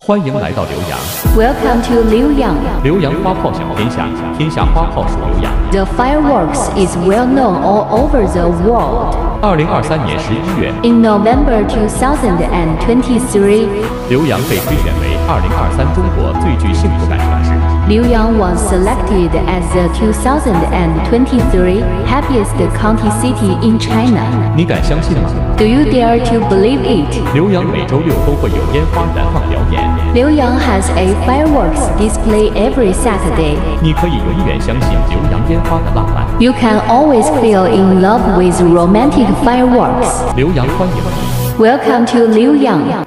欢迎来到浏阳。Welcome to Liuyang. 浏阳花炮小天下，天下花炮属浏阳。The fireworks is well known all over the world. 2023年11月 In November 2023, 浏阳被推选为2023中国最具幸福感城市。Liuyang was selected as the 2023 happiest county city in China. 你敢相信吗？ Do you dare to believe it? 浏阳每周六都会有烟花燃放表演。 Liuyang has a fireworks display every Saturday. 你可以永远相信浏阳烟花的浪漫。 You can always feel in love with romantic fireworks. 浏阳欢迎你。 Welcome to Liuyang.